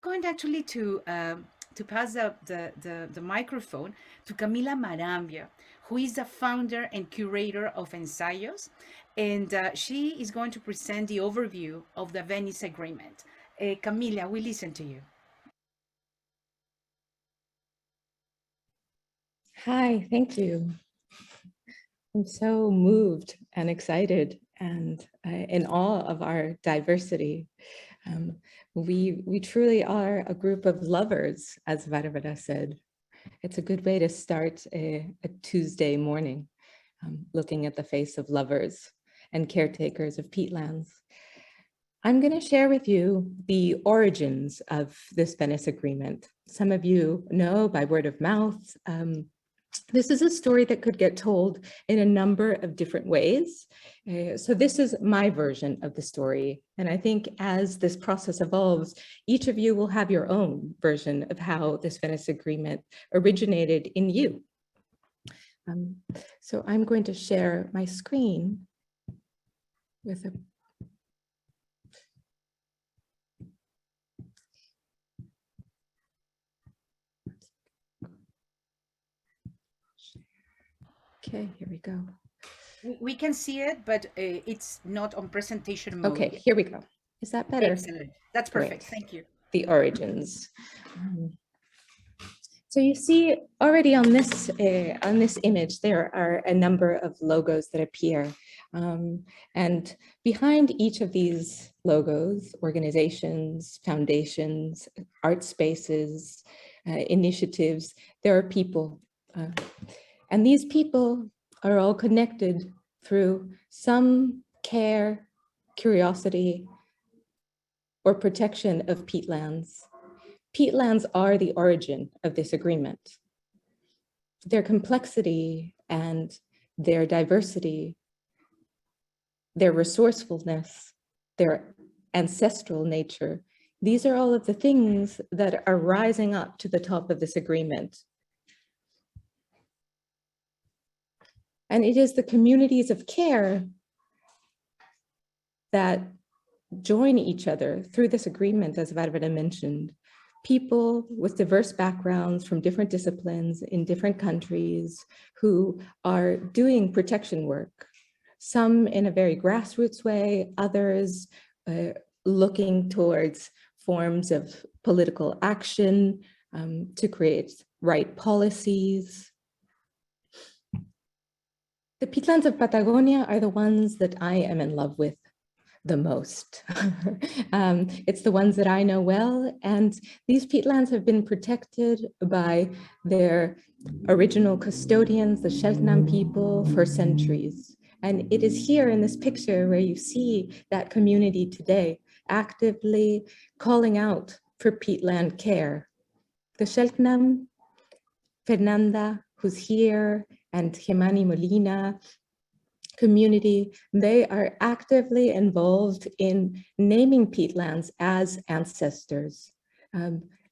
Going actually to pass the microphone to Camila Marambia, who is the founder and curator of Ensayos, and she is going to present the overview of the Venice Agreement. Camila, we listen to you. Hi, thank you. I'm so moved and excited and in awe of our diversity. We truly are a group of lovers, as Barbara said. It's a good way to start a Tuesday morning, looking at the face of lovers and caretakers of peatlands. I'm going to share with you the origins of this Venice Agreement. Some of you know by word of mouth. This is a story that could get told in a number of different ways. So this is my version of the story. And I think as this process evolves, each of you will have your own version of how this Venice Agreement originated in you. So I'm going to share my screen with a Okay, here we go. We can see it, but it's not on presentation mode. Okay, here we go. Is that better? Excellent. That's perfect. Great. Thank you. The origins. So you see already on this image, there are a number of logos that appear. And behind each of these logos, organizations, foundations, art spaces, initiatives, there are people. And these people are all connected through some care, curiosity, or protection of peatlands. Peatlands are the origin of this agreement. Their complexity and their diversity, their resourcefulness, their ancestral nature, these are all of the things that are rising up to the top of this agreement. And it is the communities of care that join each other through this agreement, as Barbara mentioned. People with diverse backgrounds from different disciplines in different countries who are doing protection work, some in a very grassroots way, others looking towards forms of political action to create right policies. The peatlands of Patagonia are the ones that I am in love with the most. It's the ones that I know well, and these peatlands have been protected by their original custodians, the Sheltnam people, for centuries. And it is here in this picture where you see that community today actively calling out for peatland care. The Sheltnam, Fernanda, who's here, and Jemani Molina community, they are actively involved in naming peatlands as ancestors,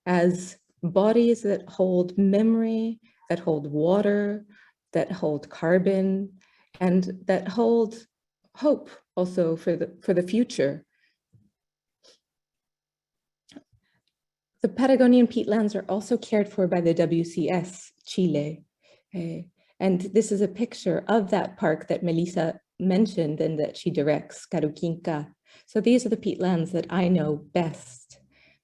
as bodies that hold memory, that hold water, that hold carbon, and that hold hope also for the future. The Patagonian peatlands are also cared for by the WCS Chile. And this is a picture of that park that Melissa mentioned and that she directs, Caruquinca. So these are the peatlands that I know best.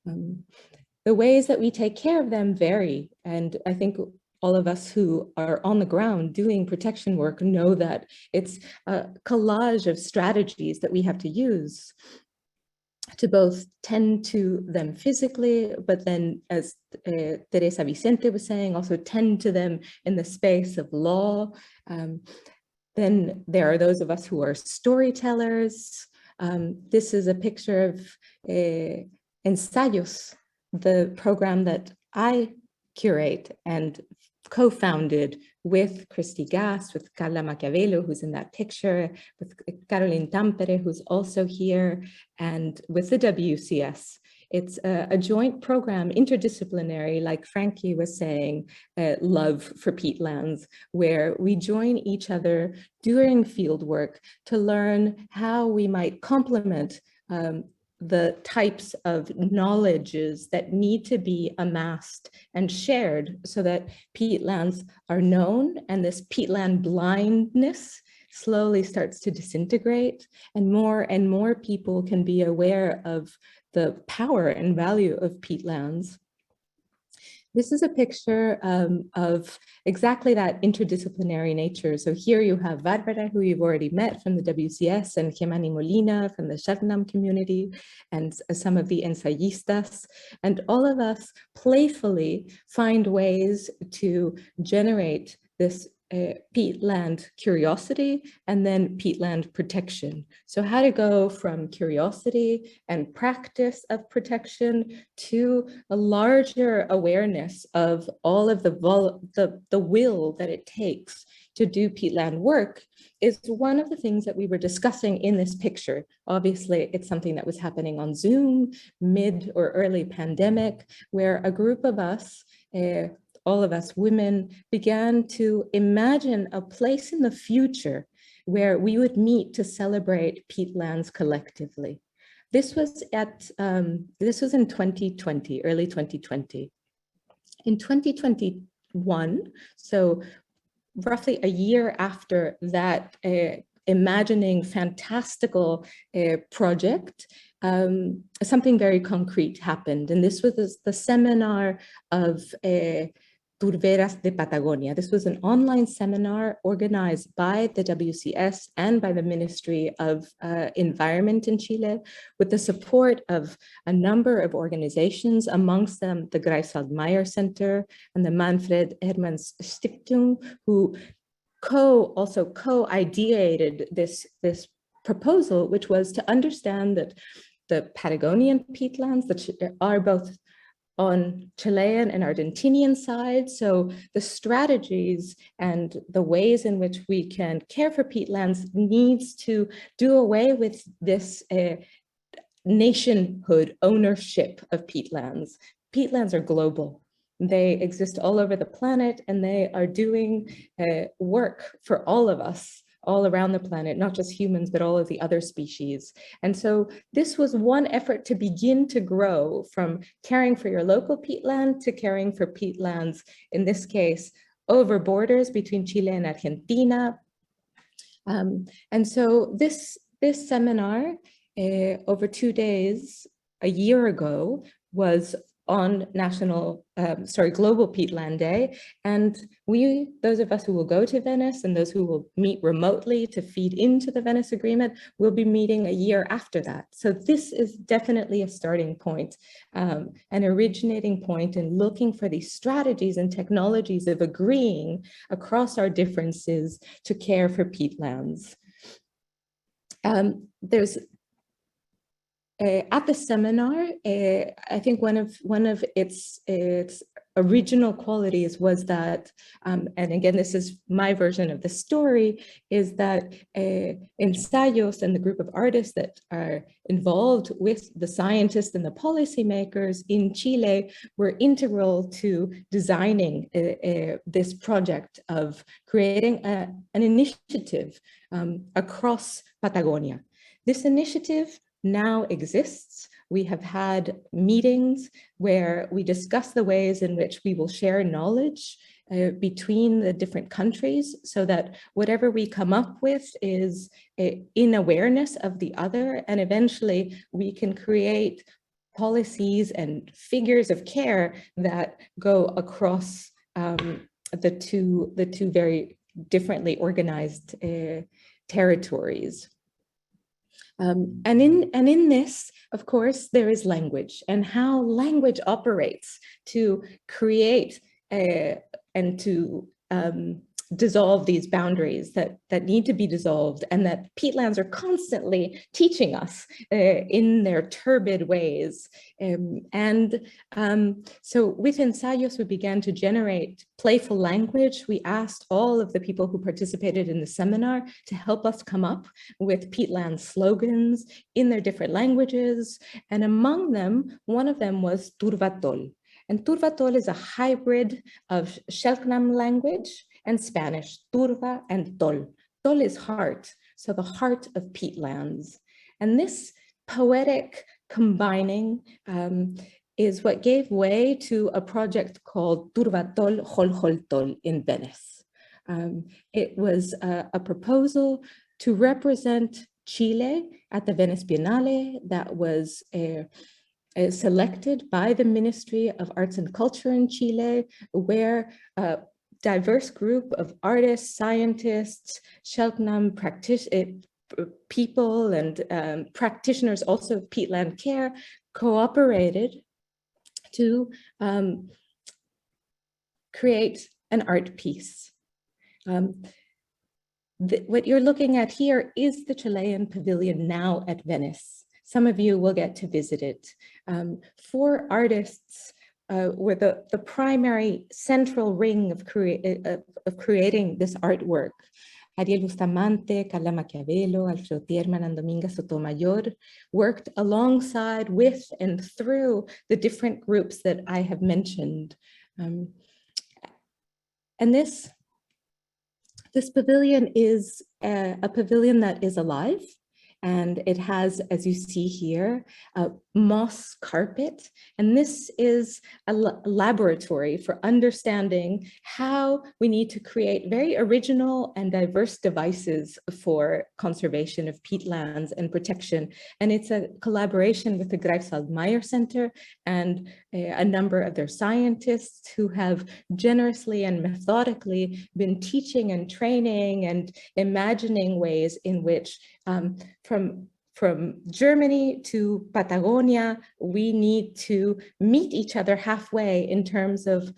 The ways that we take care of them vary. And I think all of us who are on the ground doing protection work know that it's a collage of strategies that we have to use to both tend to them physically, but then, as Teresa Vicente was saying, also tend to them in the space of law. Then there are those of us who are storytellers. This is a picture of Ensayos, the program that I curate and co-founded with Christy Gass, with Carla Machiavello, who's in that picture, with Caroline Tampere, who's also here, and with the WCS. It's a joint program, interdisciplinary, like Frankie was saying, Love for Peatlands, where we join each other during field work to learn how we might complement the types of knowledges that need to be amassed and shared so that peatlands are known, and this peatland blindness slowly starts to disintegrate, and more people can be aware of the power and value of peatlands. This is a picture of exactly that interdisciplinary nature. So here you have Barbara, who you've already met from the WCS, and Jemani Molina from the Shatnam community, and some of the ensayistas. And all of us playfully find ways to generate this peatland curiosity and then peatland protection. So how to go from curiosity and practice of protection to a larger awareness of all of the will that it takes to do peatland work is one of the things that we were discussing in this picture. Obviously, it's something that was happening on Zoom, mid or early pandemic, where a group of us, all of us women, began to imagine a place in the future where we would meet to celebrate peatlands collectively. This was in 2020, early 2020. In 2021, so roughly a year after that imagining fantastical project, something very concrete happened. And this was the seminar of Turberas de Patagonia. This was an online seminar organized by the WCS and by the Ministry of Environment in Chile, with the support of a number of organizations, amongst them the Greifswald Meyer Center and the Manfred Hermans Stiftung, who also co-ideated this proposal, which was to understand that the Patagonian peatlands that are both on Chilean and Argentinian side. So the strategies and the ways in which we can care for peatlands needs to do away with this nationhood ownership of peatlands. Peatlands are global. They exist all over the planet, and they are doing work for all of us all around the planet, not just humans, but all of the other species. And so this was one effort to begin to grow from caring for your local peatland to caring for peatlands, in this case, over borders between Chile and Argentina. And so this seminar, over 2 days, a year ago, was on Global Peatland Day. And those of us who will go to Venice and those who will meet remotely to feed into the Venice Agreement, will be meeting a year after that. So this is definitely a starting point, an originating point in looking for these strategies and technologies of agreeing across our differences to care for peatlands. There's at the seminar, I think one of its original qualities was that, and again, this is my version of the story, is that Ensayos and the group of artists that are involved with the scientists and the policymakers in Chile were integral to designing this project of creating an initiative across Patagonia. This initiative now exists. We have had meetings where we discuss the ways in which we will share knowledge between the different countries, so that whatever we come up with is in awareness of the other, and eventually we can create policies and figures of care that go across the two very differently organized territories. And in this, of course, there is language, and how language operates to create and to dissolve these boundaries that need to be dissolved, and that peatlands are constantly teaching us in their turbid ways. So with Ensayos, we began to generate playful language. We asked all of the people who participated in the seminar to help us come up with peatland slogans in their different languages. And among them, one of them was Turvatol. And Turvatol is a hybrid of Shelknam language and Spanish, turva and tol. Tol is heart, so the heart of peatlands. And this poetic combining is what gave way to a project called Turvatol Holholtol in Venice. It was a proposal to represent Chile at the Venice Biennale that was selected by the Ministry of Arts and Culture in Chile, where a diverse group of artists, scientists, Shelknam people and practitioners also of peatland care cooperated to create an art piece. What you're looking at here is the Chilean pavilion now at Venice. Some of you will get to visit it. 4 artists were the primary central ring of creating this artwork. Ariel Bustamante, Carla Maquiavelo, Alfredo Tierman, and Dominga Sotomayor worked alongside with and through the different groups that I have mentioned. And this pavilion is a pavilion that is alive. And it has, as you see here, a moss carpet. And this is a laboratory for understanding how we need to create very original and diverse devices for conservation of peatlands and protection. And it's a collaboration with the Greifswald Meyer Center and a number of their scientists who have generously and methodically been teaching and training and imagining ways in which from Germany to Patagonia, we need to meet each other halfway in terms of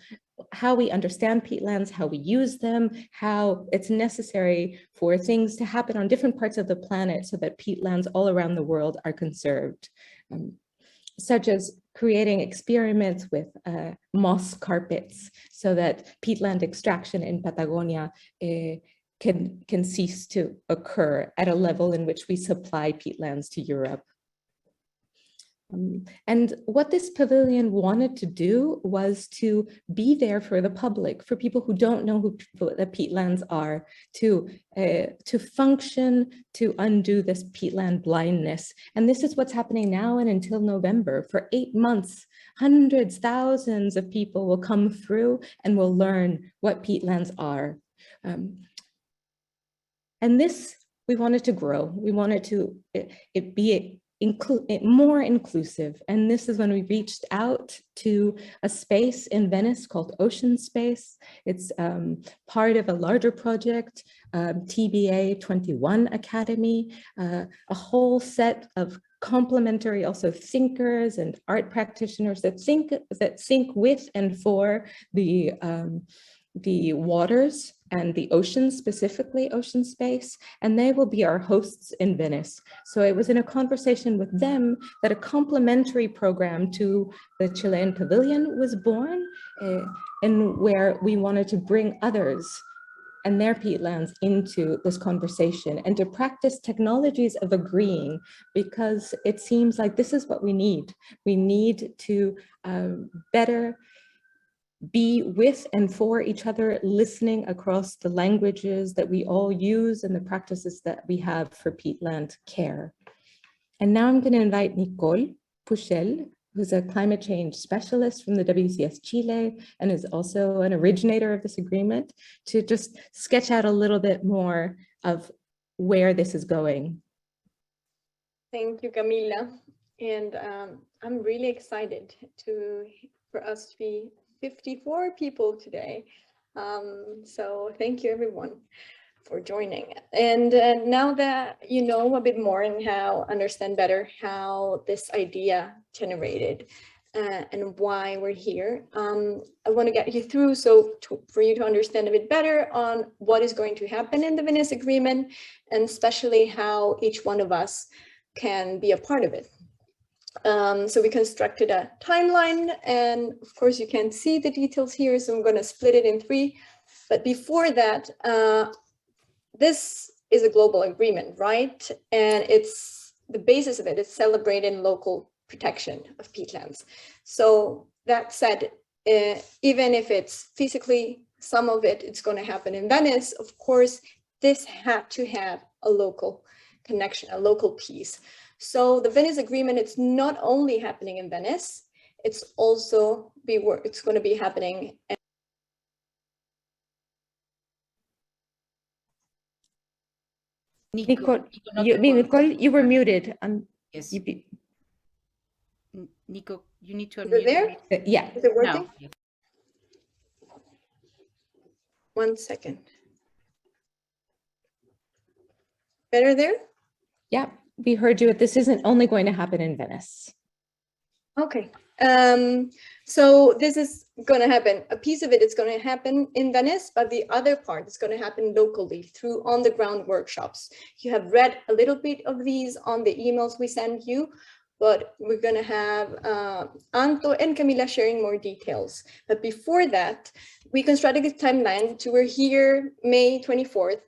how we understand peatlands, how we use them, how it's necessary for things to happen on different parts of the planet so that peatlands all around the world are conserved, such as creating experiments with moss carpets so that peatland extraction in Patagonia can cease to occur at a level in which we supply peatlands to Europe. And what this pavilion wanted to do was to be there for the public, for people who don't know who the peatlands are, to function, to undo this peatland blindness. And this is what's happening now and until November. For 8 months, hundreds, thousands of people will come through and will learn what peatlands are. And this, we wanted to grow. We wanted to be more inclusive. And this is when we reached out to a space in Venice called Ocean Space. It's part of a larger project, TBA 21 Academy, a whole set of complementary also thinkers and art practitioners that think with and for the waters and the ocean, specifically ocean space, and they will be our hosts in Venice. So it was in a conversation with them that a complementary program to the Chilean Pavilion was born, and where we wanted to bring others and their peatlands into this conversation and to practice technologies of agreeing, because it seems like this is what we need. We need to better be with and for each other, listening across the languages that we all use and the practices that we have for peatland care. And now I'm going to invite Nicole Puchel, who's a climate change specialist from the WCS Chile and is also an originator of this agreement, to just sketch out a little bit more of where this is going. Thank you, Camila. And I'm really excited for us to be 54 people today. So thank you everyone for joining. And now that you know a bit more and understand better how this idea generated and why we're here, I want to get you through for you to understand a bit better on what is going to happen in the Venice Agreement, and especially how each one of us can be a part of it. So we constructed a timeline, and of course you can see the details here, so I'm going to split it in 3. But before that, this is a global agreement, right? And it's the basis of it is celebrating local protection of peatlands. So that said, even if it's physically, some of it's going to happen in Venice, of course, this had to have a local connection, a local piece. So the Venice Agreement, it's not only happening in Venice, it's also it's going to be happening. Nicole, no te Nicole, you were escuchar. muted. Yes. You Nico, you need to Is it unmute. there? yeah. Is it working? Now. 1 second. Better there? Yeah, we heard you. This isn't only going to happen in Venice. Okay. So this is going to happen. A piece of it is going to happen in Venice, but the other part is going to happen locally through on-the-ground workshops. You have read a little bit of these on the emails we send you, but we're going to have Anto and Camila sharing more details. But before that, we constructed a timeline to we're here May 24th.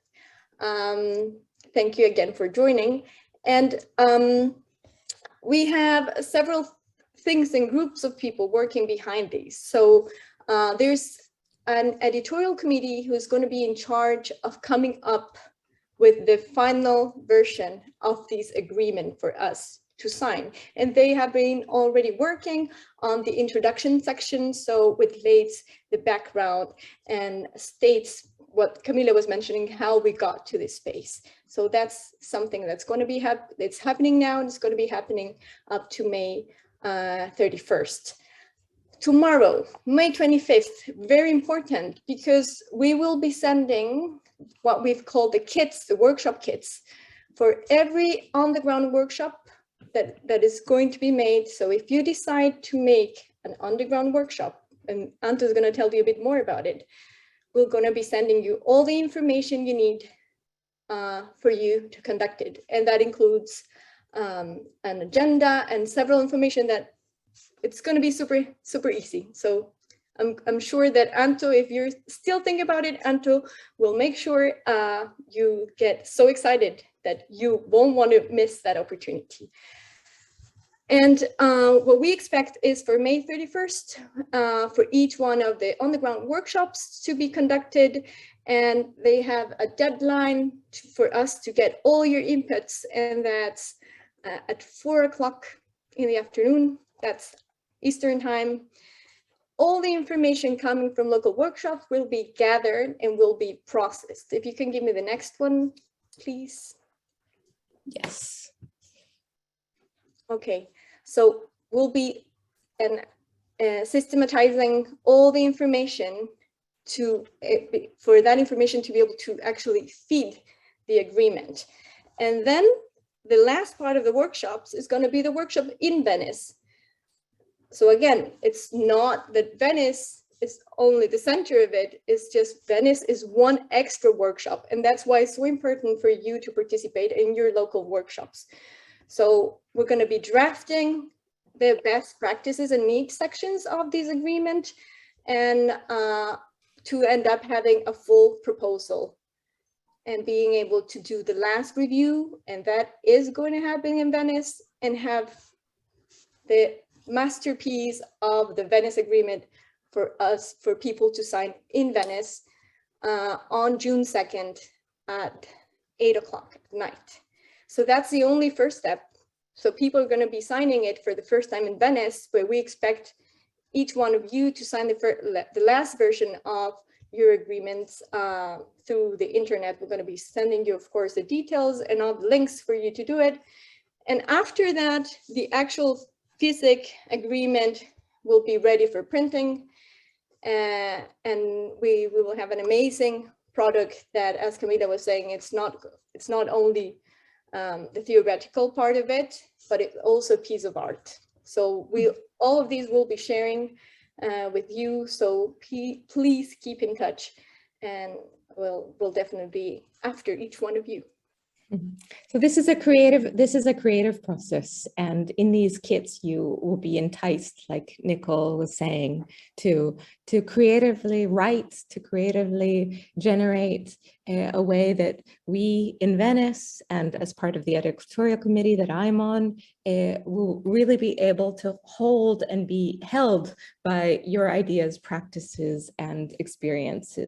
Thank you again for joining. And we have several things and groups of people working behind these. So there's an editorial committee who is going to be in charge of coming up with the final version of this agreement for us to sign. And they have been already working on the introduction section. So which lays the background and states what Camila was mentioning, how we got to this space. So that's something that's going to be it's happening now, and it's going to be happening up to May 31st. Tomorrow, May 25th, very important, because we will be sending what we've called the kits, the workshop kits, for every on-the-ground workshop that is going to be made. So if you decide to make an underground workshop, and Anto is going to tell you a bit more about it, we're going to be sending you all the information you need for you to conduct it. And that includes an agenda and several information that it's going to be super easy. So I'm sure that Anto, if you're still thinking about it, Anto will make sure you get so excited that you won't want to miss that opportunity. And what we expect is for May 31st, for each one of the on-the-ground workshops to be conducted, and they have a deadline for us to get all your inputs, and that's at 4 o'clock in the afternoon, that's Eastern time. All the information coming from local workshops will be gathered and will be processed. If you can give me the next one, please. Yes. Okay, so we'll be systematizing all the information for that information to be able to actually feed the agreement. And then the last part of the workshops is going to be the workshop in Venice. So again, it's not that Venice is only the center of it, it's just Venice is one extra workshop. And that's why it's so important for you to participate in your local workshops. So we're going to be drafting the best practices and needs sections of this agreement, and to end up having a full proposal and being able to do the last review, and that is going to happen in Venice, and have the masterpiece of the Venice Agreement for people to sign in Venice on June 2nd at 8 o'clock at night. So that's the only first step. So people are going to be signing it for the first time in Venice, but we expect each one of you to sign the last version of your agreements through the internet. We're going to be sending you, of course, the details and all the links for you to do it. And after that, the actual physic agreement will be ready for printing. And we will have an amazing product that, as Camila was saying, it's not only the theoretical part of it, but it's also a piece of art. So all of these will be sharing with you. So please keep in touch, and we'll definitely be after each one of you. So this is a creative process, and in these kits you will be enticed, like Nicole was saying, to creatively write, to creatively generate a way that we in Venice, and as part of the editorial committee that I'm on, will really be able to hold and be held by your ideas, practices, and experiences.